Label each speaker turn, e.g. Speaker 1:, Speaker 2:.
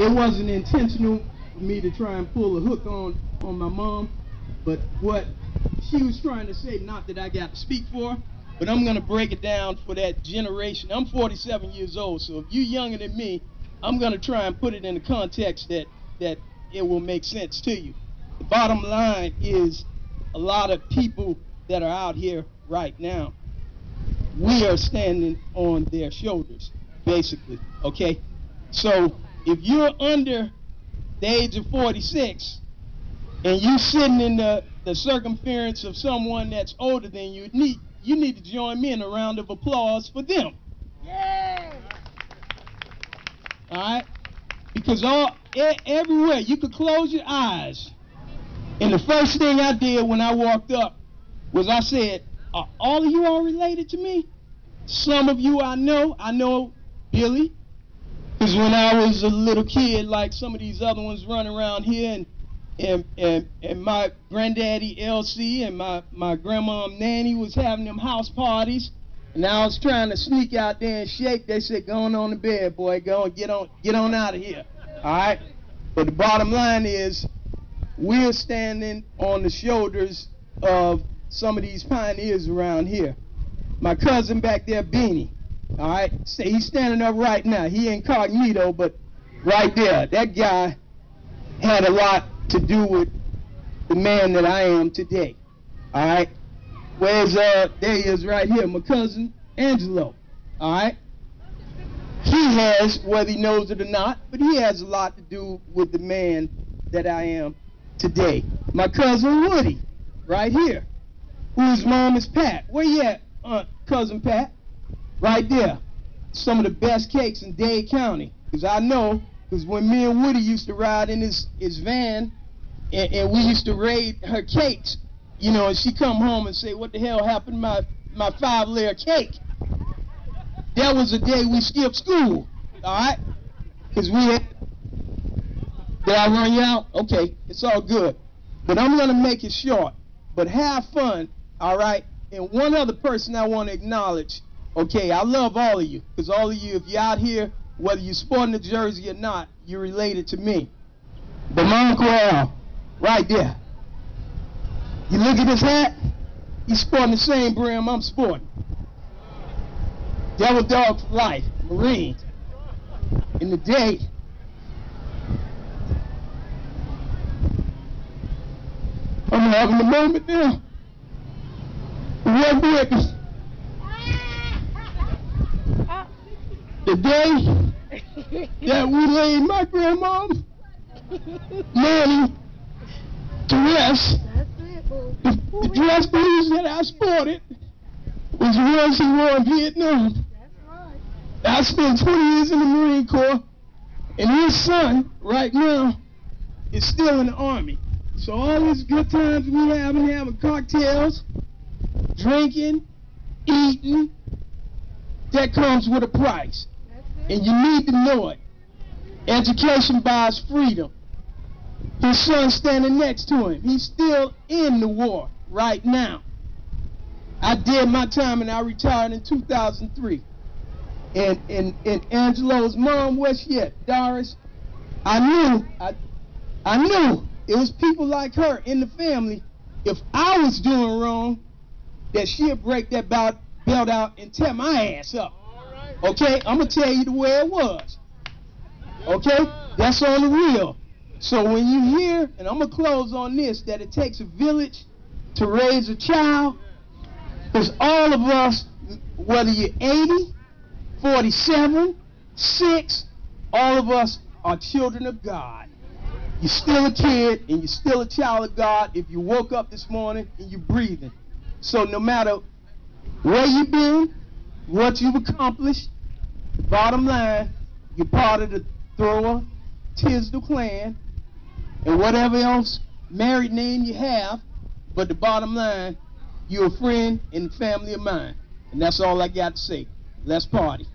Speaker 1: It wasn't intentional for me to try and pull a hook on my mom, but what she was trying to say, not that I got to speak for, but I'm going to break it down for that generation. I'm 47 years old, so if you're younger than me, I'm going to try and put it in the context that it will make sense to you. The bottom line is a lot of people that are out here right now, we are standing on their shoulders, basically, okay? So if you're under the age of 46 and you're sitting in the circumference of someone that's older than you, you need to join me in a round of applause for them.
Speaker 2: Yeah.
Speaker 1: All right? Because everywhere, you could close your eyes. And the first thing I did when I walked up was I said, are all of you all related to me? Some of you I know Billy, because when I was a little kid, like some of these other ones running around here, and my granddaddy LC and my grandma Nanny was having them house parties, and I was trying to sneak out there and shake. They said, go on to bed, boy, go on, get on out of here. All right? But the bottom line is, we're standing on the shoulders of some of these pioneers around here. My cousin back there, Beanie, all right? He's standing up right now. He incognito, but right there, that guy had a lot to do with the man that I am today, all right? Where's, there he is right here, my cousin Angelo, all right? He has, whether he knows it or not, but he has a lot to do with the man that I am today. My cousin Woody, right here, whose mom is Pat. Where you at, cousin Pat? Right there. Some of the best cakes in Dade County. Because I know, because when me and Woody used to ride in his van, and we used to raid her cakes, you know, and she come home and say, what the hell happened to my 5-layer cake? That was the day we skipped school, all right? Because we had... Did I run you out? Okay, it's all good. But I'm going to make it short. But have fun, all right? And one other person I want to acknowledge, okay, I love all of you. Because all of you, if you're out here, whether you're sporting a jersey or not, you're related to me. But my Uncle Al, right there. You look at his hat, he's sporting the same brim I'm sporting. Devil Dog for life, Marines. In the day, I'm having a moment now. One witness. The day that we laid my grandma, Nanny, to rest, the dress blues that I sported was the ones he wore in Vietnam. I spent 20 years in the Marine Corps, and his son, right now, is still in the Army. So all these good times we having cocktails, drinking, eating, that comes with a price. And you need to know it. Education buys freedom. His son's standing next to him. He's still in the war right now. I did my time and I retired in 2003. And Angelo's mom, where's she at? Doris, I knew it was people like her in the family. If I was doing wrong, that she'd break that belt out and tear my ass up. Okay, I'm gonna tell you the way it was. Okay, that's on the real. So when you hear, and I'm gonna close on this, that it takes a village to raise a child, because all of us, whether you're 80, 47, 6, all of us are children of God. You're still a kid and you're still a child of God if you woke up this morning and you're breathing. So no matter where you've been, what you've accomplished, the bottom line, you're part of the Thrower Tisdale clan and whatever else married name you have, but the bottom line, you're a friend and family of mine. And that's all I got to say. Let's party.